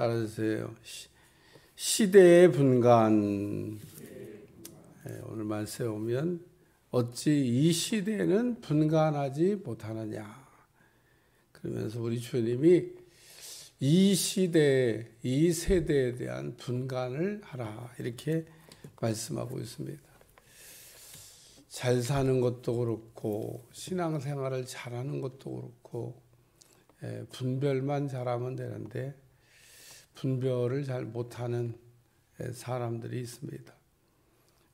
따라주세요. 시대의 분간. 오늘 말씀에 오면 어찌 이 시대는 분간하지 못하느냐. 그러면서 우리 주님이 이 시대, 이 세대에 대한 분간을 하라 이렇게 말씀하고 있습니다. 잘 사는 것도 그렇고 신앙생활을 잘하는 것도 그렇고 분별만 잘하면 되는데 분별을 잘 못하는 사람들이 있습니다.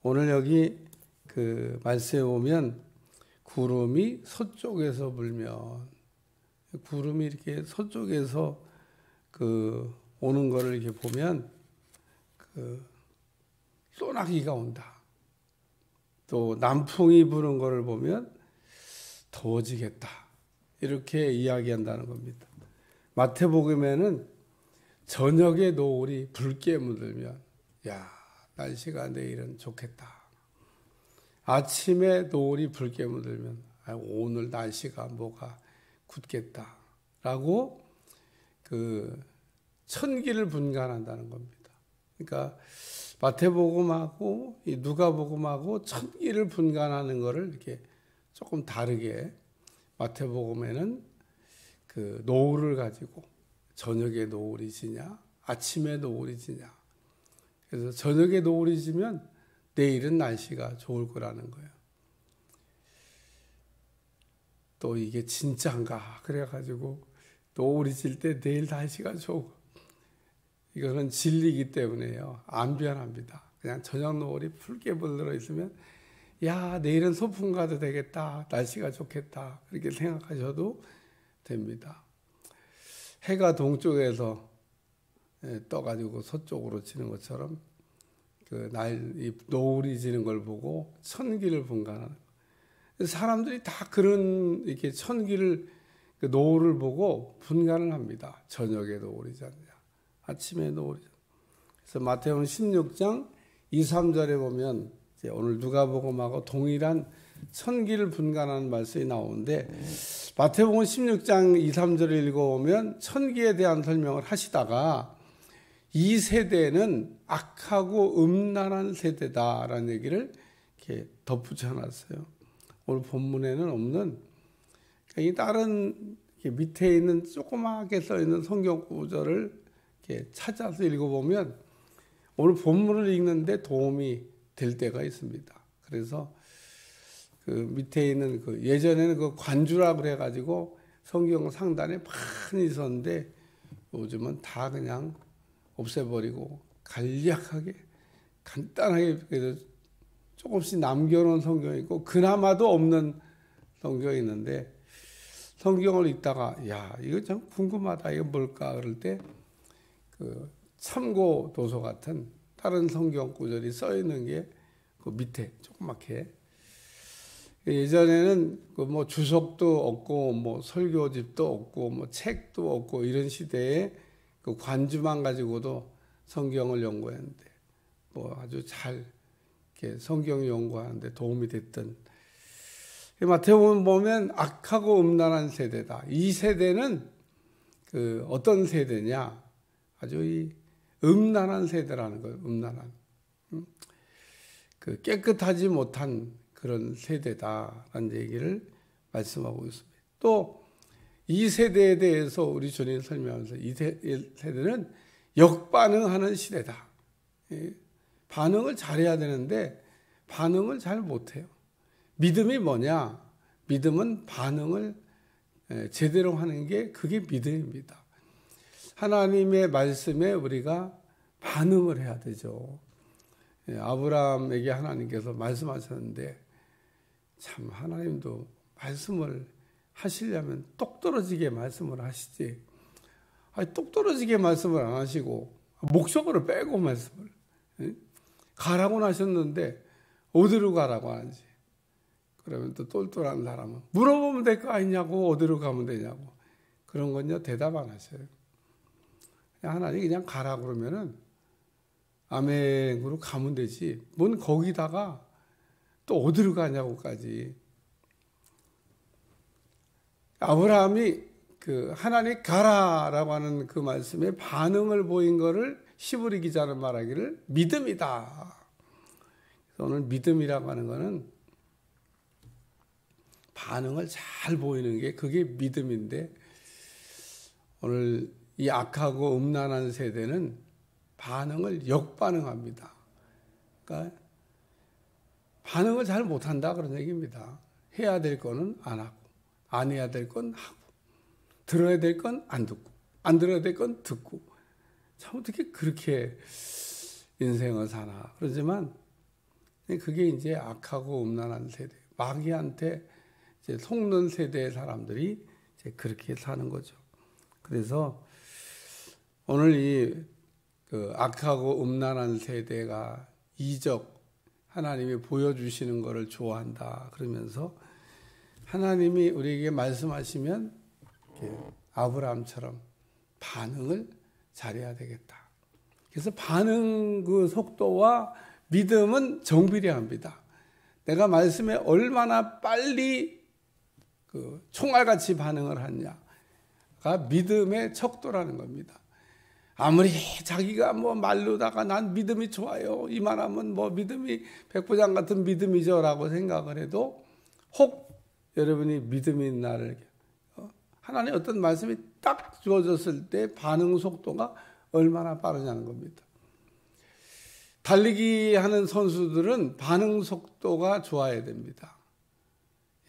오늘 여기 그 말씀에 보면 구름이 서쪽에서 불면 구름이 이렇게 서쪽에서 오는 거를 이렇게 보면 소나기가 온다. 또 남풍이 부는 거를 보면 더워지겠다. 이렇게 이야기한다는 겁니다. 마태복음에는 저녁에 노을이 붉게 물들면 야, 날씨가 내일은 좋겠다. 아침에 노을이 붉게 물들면 오늘 날씨가 뭐가 굳겠다라고 천기를 분간한다는 겁니다. 그러니까 마태복음하고 이 누가복음하고 천기를 분간하는 것을 이렇게 조금 다르게 마태복음에는 노을을 가지고 저녁에 노을이 지냐 아침에 노을이 지냐 그래서 저녁에 노을이 지면 내일은 날씨가 좋을 거라는 거예요. 또 이게 진짜인가 그래가지고 노을이 질 때 내일 날씨가 좋고 이거는 진리이기 때문에요. 안 변합니다. 그냥 저녁 노을이 붉게 물들어 있으면 야 내일은 소풍 가도 되겠다. 날씨가 좋겠다. 그렇게 생각하셔도 됩니다. 해가 동쪽에서 떠가지고 서쪽으로 지는 것처럼 이 노을이 지는 걸 보고 천기를 분간하는 거예요. 사람들이 다 그런 이렇게 천기를 노을을 보고 분간을 합니다. 저녁에 노을이 졌냐, 아침에 노을이 졌냐. 그래서 마태복음 16장 2, 3절에 보면 이제 오늘 누가복음하고 동일한 천기를 분간하는 말씀이 나오는데 마태복음 16장 2, 3절을 읽어보면 천기에 대한 설명을 하시다가 이 세대는 악하고 음란한 세대다라는 얘기를 이렇게 덧붙여 놨어요. 오늘 본문에는 없는 이 다른 밑에 있는 조그맣게 써 있는 성경 구절을 이렇게 찾아서 읽어보면 오늘 본문을 읽는데 도움이 될 때가 있습니다. 그래서 밑에 있는 예전에는 관주라 그래가지고 성경 상단에 많이 있었는데 요즘은 다 그냥 없애버리고 간략하게 간단하게 조금씩 남겨놓은 성경이 있고 그나마도 없는 성경이 있는데 성경을 읽다가 야 이거 참 궁금하다 이거 뭘까 그럴 때 참고 도서 같은 다른 성경 구절이 써 있는 게 그 밑에 조그맣게 예전에는 뭐 주석도 없고 뭐 설교집도 없고 뭐 책도 없고 이런 시대에 관주만 가지고도 성경을 연구했는데 뭐 아주 잘 이렇게 성경 연구하는데 도움이 됐던 마태복음 보면 악하고 음란한 세대다. 이 세대는 어떤 세대냐? 아주 이 음란한 세대라는 거예요. 음란한 깨끗하지 못한 그런 세대다라는 얘기를 말씀하고 있습니다. 또 이 세대에 대해서 우리 주님 설명하면서 이 세대는 역반응하는 시대다. 반응을 잘해야 되는데 반응을 잘 못해요. 믿음이 뭐냐? 믿음은 반응을 제대로 하는 게 그게 믿음입니다. 하나님의 말씀에 우리가 반응을 해야 되죠. 아브라함에게 하나님께서 말씀하셨는데 참 하나님도 말씀을 하시려면 똑 떨어지게 말씀을 하시지. 아니, 똑 떨어지게 말씀을 안 하시고 목적어를 빼고 말씀을 가라고 하셨는데 어디로 가라고 하는지. 그러면 또 똘똘한 사람은 물어보면 될 거 아니냐고 어디로 가면 되냐고. 그런 건요 대답 안 하셔요. 하나님 그냥 가라 그러면은 아멘으로 가면 되지. 뭔 거기다가 또 어디로 가냐고까지. 아브라함이 그 하나님 가라라고 하는 그 말씀에 반응을 보인 거를 히브리 기자는 말하기를 믿음이다. 오늘 믿음이라고 하는 거는 반응을 잘 보이는 게 그게 믿음인데, 오늘 이 악하고 음란한 세대는 반응을 역반응합니다. 그러니까 반응을 잘 못한다 그런 얘기입니다. 해야 될 거는 안 하고, 안 해야 될 건 하고, 들어야 될 건 안 듣고, 안 들어야 될 건 듣고. 참 어떻게 그렇게 인생을 사나. 그러지만 그게 이제 악하고 음란한 세대, 마귀한테 이제 속는 세대의 사람들이 이제 그렇게 사는 거죠. 그래서 오늘 그 악하고 음란한 세대가 이적, 하나님이 보여주시는 것을 좋아한다 그러면서 하나님이 우리에게 말씀하시면 아브라함처럼 반응을 잘해야 되겠다. 그래서 반응 그 속도와 믿음은 정비례합니다. 내가 말씀에 얼마나 빨리 그 총알같이 반응을 하냐가 믿음의 척도라는 겁니다. 아무리 자기가 뭐 말로다가 난 믿음이 좋아요, 이만하면 뭐 믿음이 백부장 같은 믿음이죠라고 생각을 해도 혹 여러분이 믿음이 나를 하나님 어떤 말씀이 딱 주어졌을 때 반응 속도가 얼마나 빠르냐는 겁니다. 달리기 하는 선수들은 반응 속도가 좋아야 됩니다.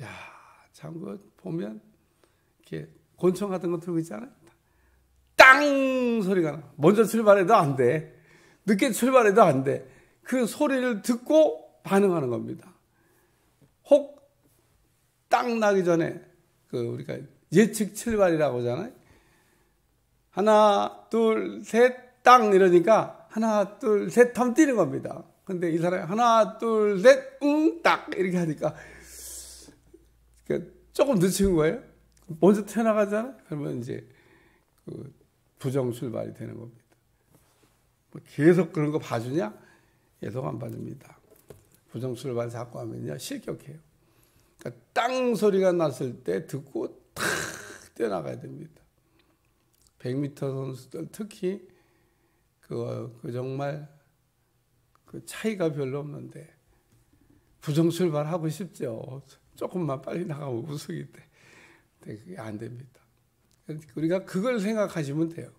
야, 참 그 보면 이렇게 곤충 같은 거 들고 있잖아요. 땅 소리가 나. 먼저 출발해도 안 돼. 늦게 출발해도 안 돼. 그 소리를 듣고 반응하는 겁니다. 혹 땅 나기 전에 그 우리가 예측 출발이라고 하잖아요. 하나, 둘, 셋, 땅 이러니까 하나, 둘, 셋 하면 뛰는 겁니다. 근데 이 사람이 하나, 둘, 셋, 딱 이렇게 하니까 조금 늦춘 거예요. 먼저 튀어나가잖아요. 그러면 이제 그 부정 출발이 되는 겁니다. 뭐 계속 그런 거 봐주냐? 계속 안 봐줍니다. 부정 출발 자꾸 하면요 실격해요. 그러니까 땅 소리가 났을 때 듣고 탁 뛰어나가야 됩니다. 100m 선수들 특히 그 정말 그 차이가 별로 없는데 부정 출발하고 싶죠. 조금만 빨리 나가면 우승인데 그게 안 됩니다. 우리가 그걸 생각하시면 돼요.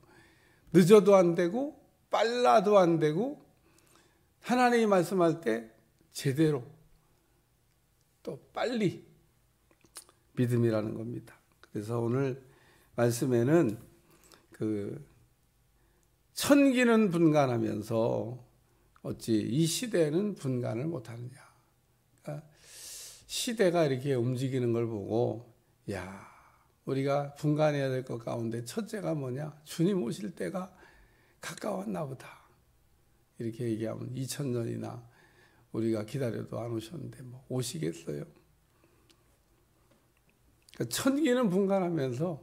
늦어도 안 되고 빨라도 안 되고 하나님이 말씀할 때 제대로 또 빨리 믿음이라는 겁니다. 그래서 오늘 말씀에는 그 천기는 분간하면서 어찌 이 시대는 분간을 못하느냐. 그러니까 시대가 이렇게 움직이는 걸 보고 야, 우리가 분간해야 될 것 가운데 첫째가 뭐냐? 주님 오실 때가 가까웠나 보다. 이렇게 얘기하면 2000년이나 우리가 기다려도 안 오셨는데 뭐 오시겠어요? 그러니까 천기는 분간하면서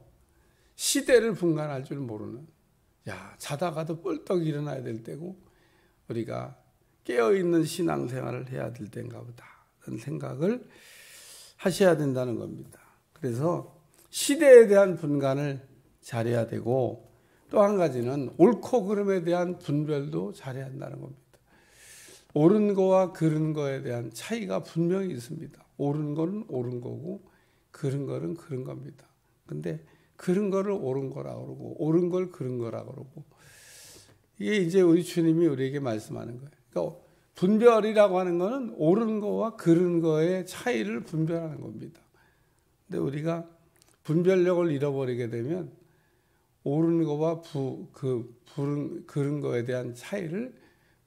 시대를 분간할 줄 모르는, 야, 자다가도 뻘떡 일어나야 될 때고 우리가 깨어있는 신앙생활을 해야 될 때인가 보다. 그런 생각을 하셔야 된다는 겁니다. 그래서 시대에 대한 분간을 잘해야 되고 또 한 가지는 옳고 그름에 대한 분별도 잘해야 한다는 겁니다. 옳은 거와 그른 거에 대한 차이가 분명히 있습니다. 옳은 거는 옳은 거고 그른 거는 그른 겁니다. 근데 그른 거를 옳은 거라고 그러고 옳은 걸 그른 거라고 그러고 이게 이제 우리 주님이 우리에게 말씀하는 거예요. 그러니까 분별이라고 하는 거는 옳은 거와 그른 거의 차이를 분별하는 겁니다. 근데 우리가 분별력을 잃어버리게 되면 옳은 거와 그른 거에 대한 차이를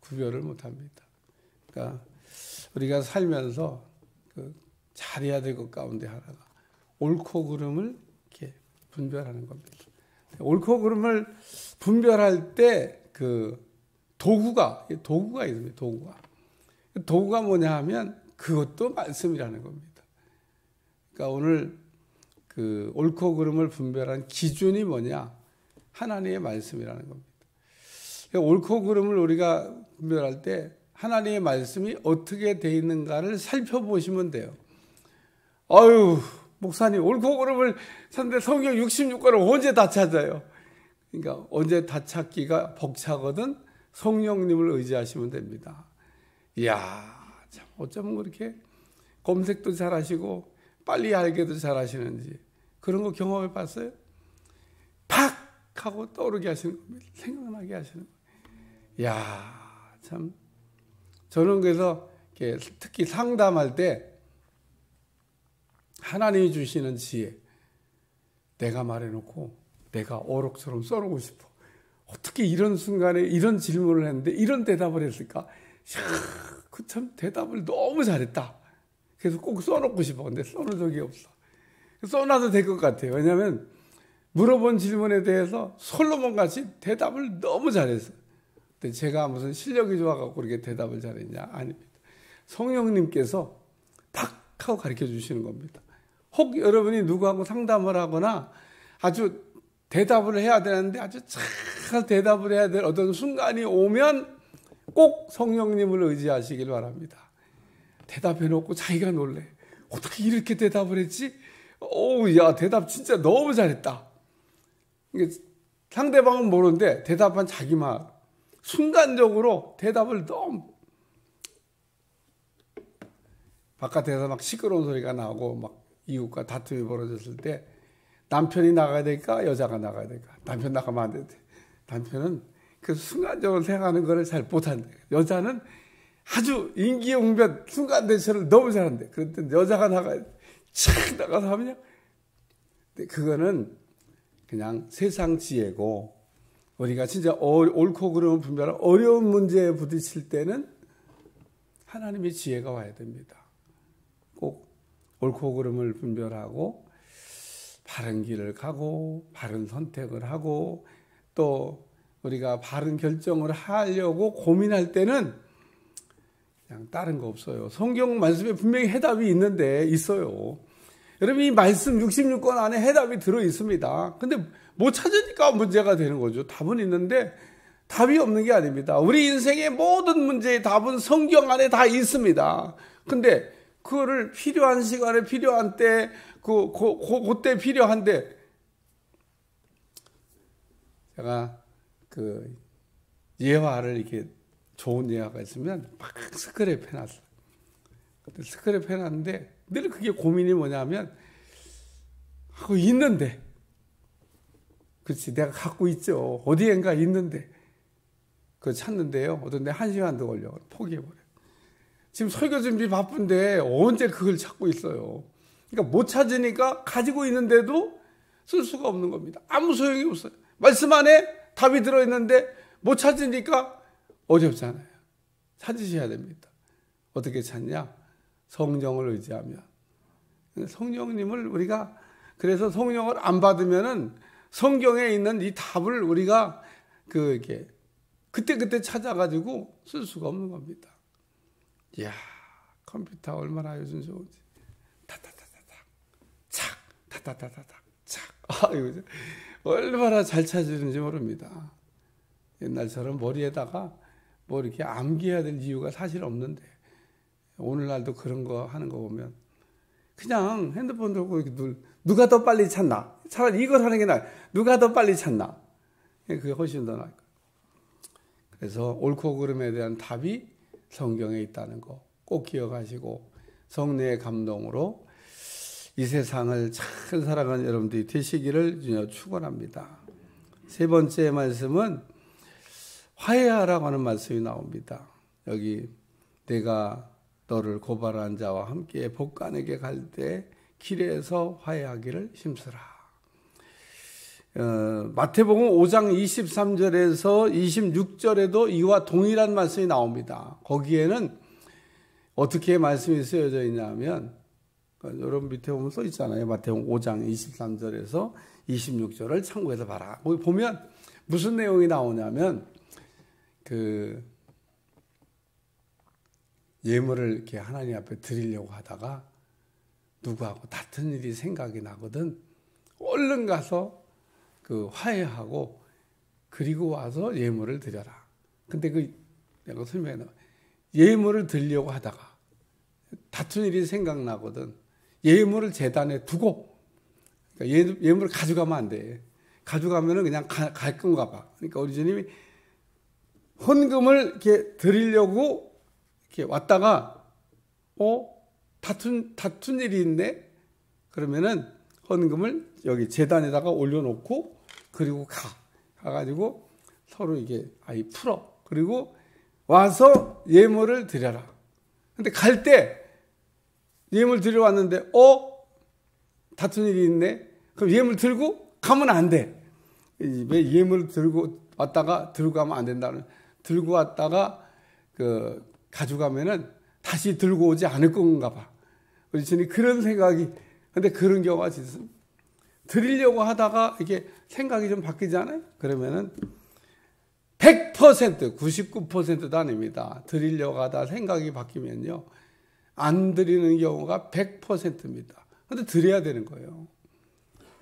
구별을 못합니다. 그러니까 우리가 살면서 잘해야 될 것 가운데 하나가 옳고 그름을 이렇게 분별하는 겁니다. 옳고 그름을 분별할 때 그 도구가 있습니다. 도구가 뭐냐 하면 그것도 말씀이라는 겁니다. 그러니까 오늘 그 옳고 그름을 분별한 기준이 뭐냐? 하나님의 말씀이라는 겁니다. 그러니까 옳고 그름을 우리가 분별할 때 하나님의 말씀이 어떻게 돼 있는가를 살펴보시면 돼요. 아유, 목사님 옳고 그름을 찾는데 성경 66권을 언제 다 찾아요? 그러니까 언제 다 찾기가 벅차거든 성령님을 의지하시면 됩니다. 이야, 참 어쩌면 그렇게 검색도 잘하시고 빨리 알게도 잘하시는지 그런 거 경험해 봤어요? 팍 하고 떠오르게 하시는 겁니다. 생각나게 하시는 거예요. 이야, 참 저는 그래서 특히 상담할 때 하나님이 주시는 지혜 내가 말해놓고 내가 어록처럼 써놓고 싶어. 어떻게 이런 순간에 이런 질문을 했는데 이런 대답을 했을까? 그 참 대답을 너무 잘했다. 그래서 꼭 써놓고 싶어. 근데 써놓은 적이 없어. 써놔도 될 것 같아요. 왜냐하면 물어본 질문에 대해서 솔로몬 같이 대답을 너무 잘했어요. 근데 제가 무슨 실력이 좋아갖고 그렇게 대답을 잘했냐? 아닙니다. 성령님께서 팍 하고 가르쳐 주시는 겁니다. 혹 여러분이 누구하고 상담을 하거나 아주 대답을 해야 되는데 아주 잘 대답을 해야 될 어떤 순간이 오면 꼭 성령님을 의지하시길 바랍니다. 대답해놓고 자기가 놀래. 어떻게 이렇게 대답을 했지? 야, 대답 진짜 너무 잘했다. 이게 상대방은 모르는데 대답한 자기만 순간적으로 대답을 너무 바깥에서 막 시끄러운 소리가 나고 막 이웃과 다툼이 벌어졌을 때 남편이 나가야 될까 여자가 나가야 될까? 남편 나가면 안 돼. 남편은 그 순간적으로 생각하는 거를 잘 못한대. 여자는 아주 임기응변 순간 대처를 너무 잘한대. 그런데 여자가 나가야 돼. 착 나가서 하면 그거는 그냥 세상 지혜고 우리가 진짜 옳고 그름을 분별하는 어려운 문제에 부딪힐 때는 하나님의 지혜가 와야 됩니다. 꼭 옳고 그름을 분별하고 바른 길을 가고 바른 선택을 하고 또 우리가 바른 결정을 하려고 고민할 때는 그냥 다른 거 없어요. 성경 말씀에 분명히 해답이 있는데 있어요. 여러분 이 말씀 66권 안에 해답이 들어 있습니다. 근데 못 찾으니까 문제가 되는 거죠. 답은 있는데 답이 없는 게 아닙니다. 우리 인생의 모든 문제의 답은 성경 안에 다 있습니다. 근데 그거를 필요한 시간에 필요한 때 그때 필요한데 제가 그 예화를 이렇게 좋은 예화가 있으면 막 스크랩 해놨어요. 스크랩 해놨는데 늘 그게 고민이 뭐냐면 하고 있는데 그렇지 내가 갖고 있죠. 어디엔가 있는데 그거 찾는데요. 어떤 데 1시간도 걸려. 포기해버려요. 지금 설교 준비 바쁜데 언제 그걸 찾고 있어요. 그러니까 못 찾으니까 가지고 있는데도 쓸 수가 없는 겁니다. 아무 소용이 없어요. 말씀 안에 답이 들어있는데 못 찾으니까 어렵잖아요. 찾으셔야 됩니다. 어떻게 찾냐? 성령을 의지하면. 성령님을 우리가 그래서 성령을 안 받으면은 성경에 있는 이 답을 우리가 이렇게 그때 찾아가지고 쓸 수가 없는 겁니다. 이야, 컴퓨터 얼마나 요즘 좋은지. 타타타타탁, 착, 타타타타탁, 착. 아, 이거 얼마나 잘 찾으는지 모릅니다. 옛날처럼 머리에다가 뭐 이렇게 암기해야 될 이유가 사실 없는데 오늘날도 그런 거 하는 거 보면 그냥 핸드폰 들고 이렇게 누가 더 빨리 찾나? 차라리 이걸 하는 게 나아요. 누가 더 빨리 찾나? 그게 훨씬 더 나아요. 그래서 옳고 그름에 대한 답이 성경에 있다는 거 꼭 기억하시고 성령의 감동으로 이 세상을 잘 살아가는 여러분들이 되시기를 축원합니다. 세 번째 말씀은 화해하라고 하는 말씀이 나옵니다. 여기 내가 너를 고발한 자와 함께 법관에게 갈 때 길에서 화해하기를 힘쓰라. 마태복음 5장 23절에서 26절에도 이와 동일한 말씀이 나옵니다. 거기에는 어떻게 말씀이 쓰여져 있냐면 여러분 밑에 보면 써 있잖아요. 마태복음 5장 23절에서 26절을 참고해서 봐라. 거기 보면 무슨 내용이 나오냐면 예물을 이렇게 하나님 앞에 드리려고 하다가 누구하고 다툰 일이 생각이 나거든. 얼른 가서 화해하고 그리고 와서 예물을 드려라. 근데 내가 설명해 놔. 예물을 드리려고 하다가 다툰 일이 생각나거든. 예물을 제단에 두고, 그러니까 예물을 가져가면 안 돼. 가져가면은 그냥 갈 건가 봐. 그러니까 우리 주님이 헌금을 이렇게 드리려고 이렇게 왔다가, 다툰 일이 있네? 그러면은 헌금을 여기 제단에다가 올려놓고, 그리고 가가지고 서로 이게 풀어. 그리고 와서 예물을 드려라. 근데 갈 때 예물 드리러 왔는데, 다툰 일이 있네? 그럼 예물 들고 가면 안 돼. 왜 예물 들고 왔다가 들고 가면 안 된다는, 들고 왔다가 가져가면은 다시 들고 오지 않을 건가 봐. 우리 주님 그런 생각이, 근데 그런 경우가 있습니다. 드리려고 하다가 이게 생각이 좀 바뀌잖아요? 그러면은 100%, 99%도 아닙니다. 드리려고 하다 생각이 바뀌면요, 안 드리는 경우가 100%입니다. 근데 드려야 되는 거예요.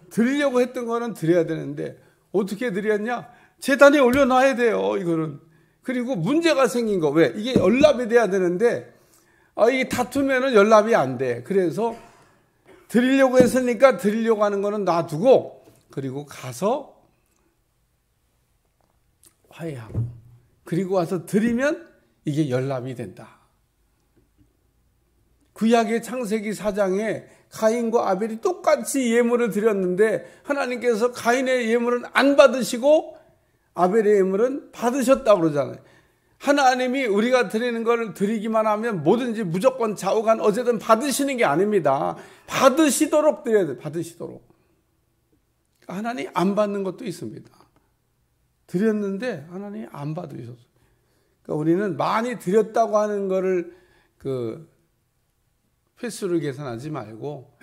드리려고 했던 거는 드려야 되는데, 어떻게 드렸냐? 제단에 올려놔야 돼요, 이거는. 그리고 문제가 생긴 거, 왜? 이게 연락이 돼야 되는데, 이게 다투면은 연락이 안 돼. 그래서 드리려고 했으니까 드리려고 하는 거는 놔두고, 그리고 가서 화해하고, 그리고 와서 드리면 이게 연락이 된다. 구약의 창세기 4장에 가인과 아벨이 똑같이 예물을 드렸는데, 하나님께서 가인의 예물은 안 받으시고 아벨의 예물은 받으셨다고 그러잖아요. 하나님이 우리가 드리는 걸 드리기만 하면 뭐든지 무조건 좌우간 어쨌든 받으시는 게 아닙니다. 받으시도록 드려야 돼요. 받으시도록. 하나님 안 받는 것도 있습니다. 드렸는데 하나님이 안 받으셨어요. 그러니까 우리는 많이 드렸다고 하는 거를 횟수를 계산하지 말고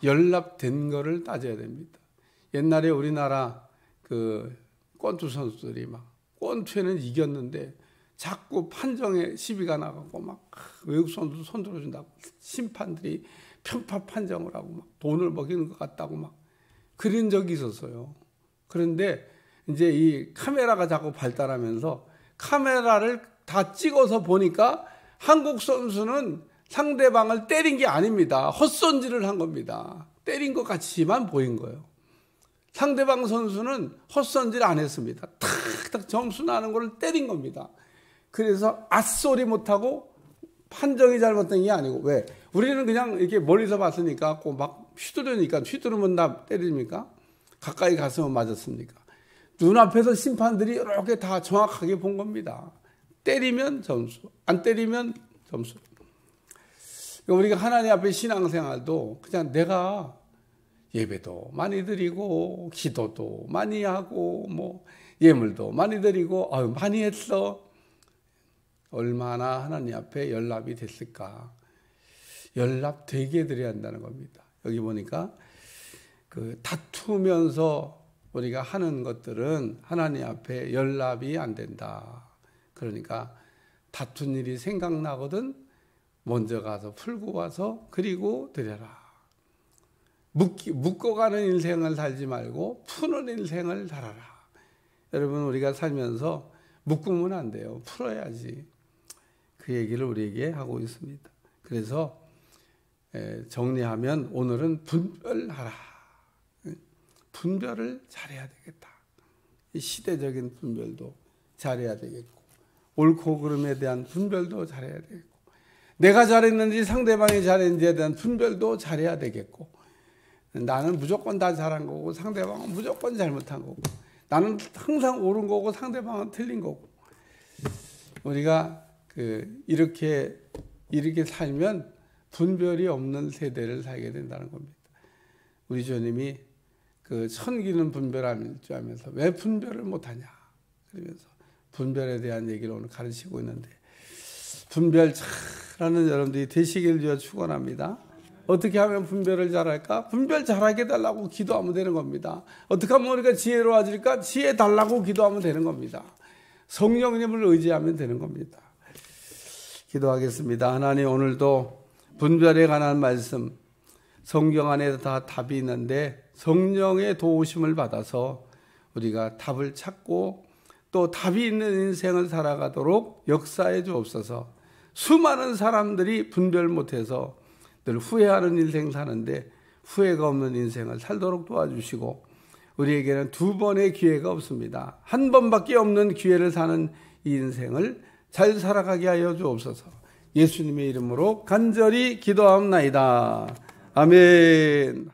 연락된 거를 따져야 됩니다. 옛날에 우리나라 권투 선수들이 막 권투에는 이겼는데 자꾸 판정에 시비가 나가고 막 외국 선수 손 들어준다고 심판들이 편파 판정을 하고 막 돈을 먹이는 것 같다고 막 그런 적이 있었어요. 그런데 이제 이 카메라가 자꾸 발달하면서 카메라를 다 찍어서 보니까 한국 선수는 상대방을 때린 게 아닙니다. 헛손질을 한 겁니다. 때린 것 같이만 보인 거예요. 상대방 선수는 헛손질 안 했습니다. 탁탁 점수 나는 걸 때린 겁니다. 그래서 앗소리 못하고 판정이 잘못된 게 아니고, 왜? 우리는 그냥 이렇게 멀리서 봤으니까 막 휘두르면 다 때립니까? 가까이 갔으면 맞았습니까? 눈앞에서 심판들이 이렇게 다 정확하게 본 겁니다. 때리면 점수, 안 때리면 점수. 우리가 하나님 앞에 신앙생활도 그냥 내가 예배도 많이 드리고 기도도 많이 하고 뭐 예물도 많이 드리고 많이 했어. 얼마나 하나님 앞에 연락이 됐을까? 연락되게 드려야 한다는 겁니다. 여기 보니까 다투면서 우리가 하는 것들은 하나님 앞에 연락이 안 된다. 그러니까 다툰 일이 생각나거든 먼저 가서 풀고 와서 그리고 드려라. 묶어가는 인생을 살지 말고 푸는 인생을 살아라. 여러분, 우리가 살면서 묶으면 안 돼요. 풀어야지. 그 얘기를 우리에게 하고 있습니다. 그래서 정리하면 오늘은 분별하라. 분별을 잘해야 되겠다. 이 시대적인 분별도 잘해야 되겠고, 옳고 그름에 대한 분별도 잘해야 되겠고, 내가 잘했는지 상대방이 잘했는지에 대한 분별도 잘해야 되겠고, 나는 무조건 다 잘한 거고 상대방은 무조건 잘못한 거고, 나는 항상 옳은 거고 상대방은 틀린 거고, 우리가 이렇게 살면 분별이 없는 세대를 살게 된다는 겁니다. 우리 주님이 천기는 분별하는 줄 알면서 왜 분별을 못하냐 그러면서 분별에 대한 얘기를 오늘 가르치고 있는데, 분별 잘하는 여러분들이 되시길 주여 축원합니다. 어떻게 하면 분별을 잘할까? 분별 잘하게 달라고 기도하면 되는 겁니다. 어떻게 하면 우리가 지혜로워질까? 지혜 달라고 기도하면 되는 겁니다. 성령님을 의지하면 되는 겁니다. 기도하겠습니다. 하나님, 오늘도 분별에 관한 말씀, 성경 안에 다 답이 있는데 성령의 도우심을 받아서 우리가 답을 찾고 또 답이 있는 인생을 살아가도록 역사해 주옵소서. 수많은 사람들이 분별 못해서 늘 후회하는 인생 사는데 후회가 없는 인생을 살도록 도와주시고, 우리에게는 두 번의 기회가 없습니다. 한 번밖에 없는 기회를 사는 이 인생을 잘 살아가게 하여 주옵소서. 예수님의 이름으로 간절히 기도하옵나이다. 아멘.